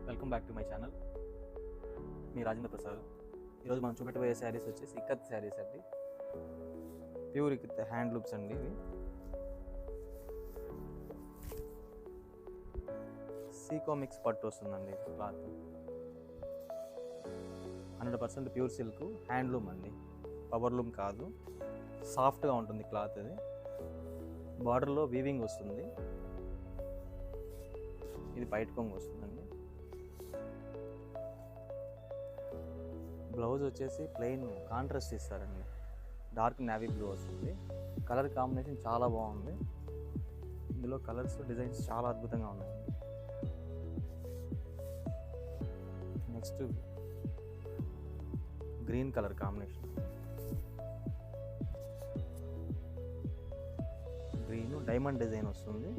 Welcome back to my channel. మీ రాజేంద్ర ప్రసాద్. ఈరోజు మనం చూపెట్టబోయే శారీస్ వచ్చేసి ఇక్కత్ శారీస్ అండి. ప్యూర్ ఇక్కత్ హ్యాండ్ లూప్స్ అండి. ఇవి సీకో మిక్స్ పట్టు వస్తుందండి. క్లాత్ 100% ప్యూర్ సిల్క్ హ్యాండ్లూమ్ అండి, పవర్ లూమ్ కాదు. సాఫ్ట్గా ఉంటుంది క్లాత్. అది బార్డర్లో వీవింగ్ వస్తుంది. ఇది బయట కొంగు వస్తుందండి. బ్లౌజ్ వచ్చేసి ప్లెయిన్ కాంట్రాస్ట్ ఇస్తారండి. డార్క్ నేవీ బ్లూ వస్తుంది. కలర్ కాంబినేషన్ చాలా బాగుంది. ఇందులో కలర్స్ డిజైన్స్ చాలా అద్భుతంగా ఉన్నాయండి. Next green colour combination. Green diamond design వస్తుంది.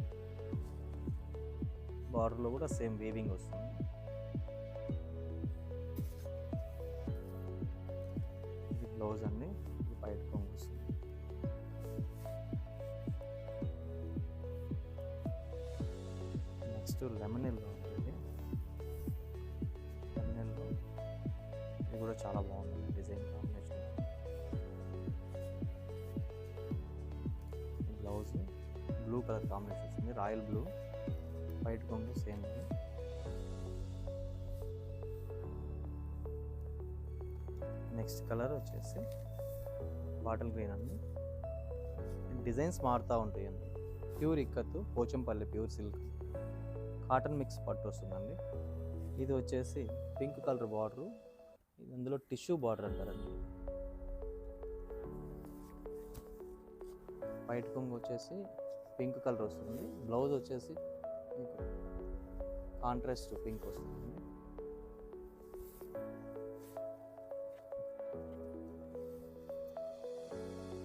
బార్డర్లో కూడా సేమ్ వీవింగ్ వస్తుంది. ఇది బ్లౌజ్ అండి. ఇది బయట కొంగు వస్తుంది. నెక్స్ట్ లెమన్ ఎల్లో ఉంటుంది. లెమన్ ఎల్లో ఇది కూడా చాలా బాగుంటుంది design combination. Blouse blue colour combination వస్తుంది. Royal blue. వైట్ కొంగు సేమ్. నెక్స్ట్ కలర్ వచ్చేసి బాటిల్ గ్రీన్ అండి. డిజైన్స్ మారుతూ ఉంటాయండి. Pure ikat Pochampally pure silk cotton mix పట్టు వస్తుందండి. ఇది వచ్చేసి పింక్ కలర్ బార్డరు. ఇది అందులో టిష్యూ బార్డర్ అంటారండి. వైట్ కొంగు వచ్చేసి పింక్ కలర్ వస్తుంది. బ్లౌజ్ వచ్చేసి కాంట్రాస్ట్ పింక్ వస్తుంది.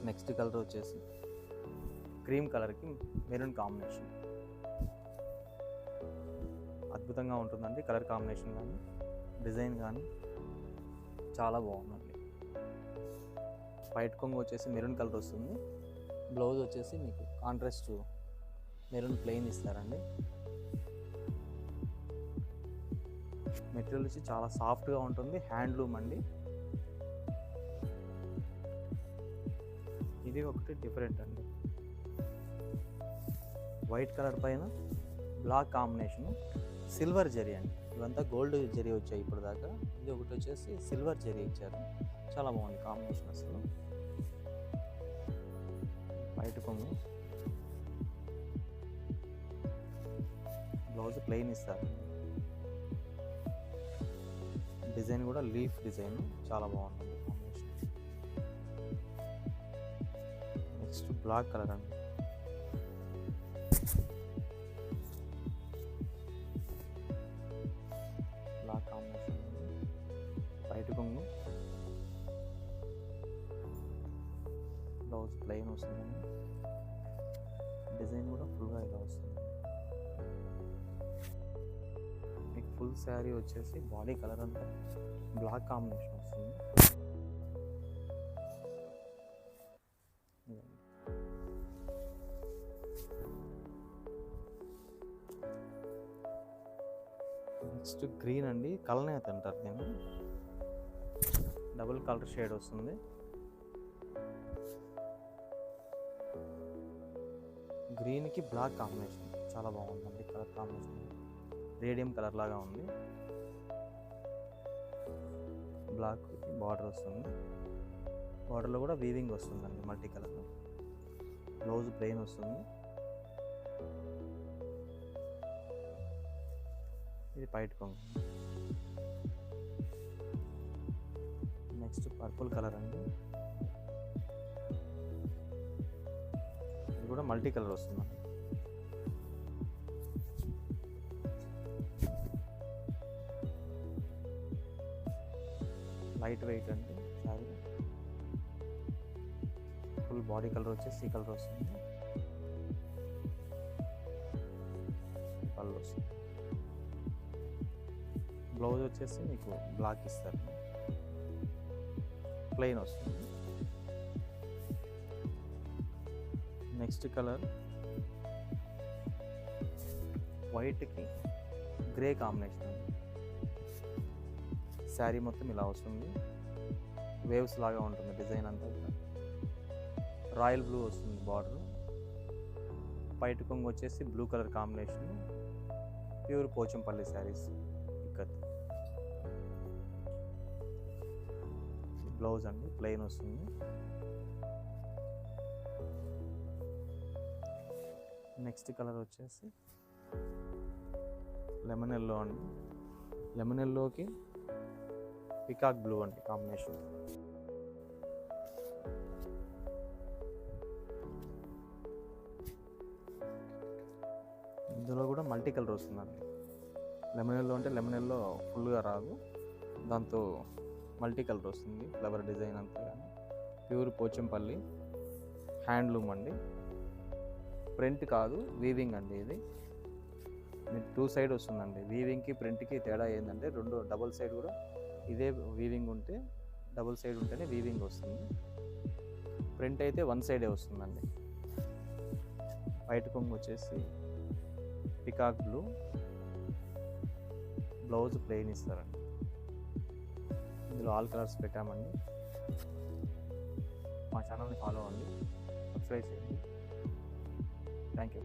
నెక్స్ట్ కలర్ వచ్చేసి క్రీమ్ కలర్కి మెరూన్ కాంబినేషన్. అద్భుతంగా ఉంటుందండి. కలర్ కాంబినేషన్ కానీ డిజైన్ కానీ చాలా బాగుందండి. వైట్ కొంగు వచ్చేసి మెరూన్ కలర్ వస్తుంది. బ్లౌజ్ వచ్చేసి మీకు కాంట్రాస్ట్ మెరూన్ ప్లెయిన్ ఇస్తారండి. మెటీరియల్ వచ్చి చాలా సాఫ్ట్గా ఉంటుంది. హ్యాండ్లూమ్ అండి. ఇది ఒకటి డిఫరెంట్ అండి. వైట్ కలర్ పైన బ్లాక్ కాంబినేషన్, సిల్వర్ జరీ అండి. ఇవంతా గోల్డ్ జరీ వచ్చాయి ఇప్పుడు దాకా. ఇది ఒకటి వచ్చేసి సిల్వర్ జరీ ఇచ్చారు. చాలా బాగుంది కాంబినేషన్ అసలు. వైట్ కొంగు, బ్లౌజ్ ప్లెయిన్ ఇస్తారు. డిజైన్ కూడా లీఫ్ డిజైన్ చాలా బాగుంటుంది కాంబినేషన్. నెక్స్ట్ బ్లాక్ కలర్ అండి. Black combination. వైట్ కొంగు, బ్లౌజ్ ప్లెయిన్ వస్తుందండి. డిజైన్ కూడా ఫుల్గా ఇలా వస్తుంది. మీకు ఫుల్ శారీ వచ్చేసి బాడీ కలర్ అంతా బ్లాక్ కాంబినేషన్ వస్తుంది. నెక్స్ట్ గ్రీన్ అండి. కలనేత అంటారు దీన్ని. డబుల్ కలర్ షేడ్ వస్తుంది. గ్రీన్కి బ్లాక్ కాంబినేషన్ చాలా బాగుందండి. కలర్ కాంబినేషన్ రేడియం కలర్ లాగా ఉంది. బ్లాక్ బార్డర్ వస్తుంది. బార్డర్లో కూడా వీవింగ్ వస్తుందండి మల్టీ కలర్. బ్లౌజ్ ప్లెయిన్ వస్తుంది. ఇది వైట్ కొంగు. నెక్స్ట్ పర్పుల్ కలర్ అండి. ఇది కూడా మల్టీ కలర్ వస్తుంది. లైట్ వెయిట్ అండి శారీ. ఫుల్ బాడీ కలర్ వచ్చేసి ఈ కలర్ వస్తుంది. కలర్ వస్తుంది. బ్లౌజ్ వచ్చేసి మీకు బ్లాక్ ఇస్తారు. ప్లెయిన్ వస్తుంది. నెక్స్ట్ కలర్ వైట్కి గ్రే కాంబినేషన్. శారీ మొత్తం ఇలా వస్తుంది, వేవ్స్ లాగా ఉంటుంది డిజైన్ అంతా. రాయల్ బ్లూ వస్తుంది బార్డర్, పైట కొంగు వచ్చేసి blue colour combination, pure Pochampally saris ikat. Blouse అండి ప్లెయిన్ వస్తుంది. నెక్స్ట్ కలర్ వచ్చేసి లెమన్ ఎల్లో అండి, లెమన్ ఎల్లోకి పికాక్ బ్లూ అండి కాంబినేషన్. ఇందులో కూడా మల్టీ కలర్ వస్తుందండి. లెమన్ ఎల్లో అంటే లెమన్ ఎల్లో ఫుల్గా రాదు, దాంతో మల్టీ కలర్ వస్తుంది. ఫ్లవర్ డిజైన్ అంతా కానీ ప్యూర్ పోచంపల్లి హ్యాండ్లూమ్ అండి. ప్రింట్ కాదు, వీవింగ్ అండి. ఇది మీకు 2 సైడ్ వస్తుందండి. వీవింగ్కి ప్రింట్కి తేడా ఏంటంటే రెండు డబుల్ సైడ్ కూడా ఇదే వీవింగ్ ఉంటే, డబుల్ సైడ్ ఉంటేనే వీవింగ్ వస్తుంది. ప్రింట్ అయితే 1 సైడే వస్తుందండి. వైట్ కొంగు వచ్చేసి పికాక్ బ్లూ, బ్లౌజ్ ప్లెయిన్ ఇస్తారండి. ఇందులో ఆల్ కలర్స్ పెట్టామండి. మా ఛానల్ని ఫాలో అవ్వండి, సబ్స్క్రైబ్ చేయండి. Thank you.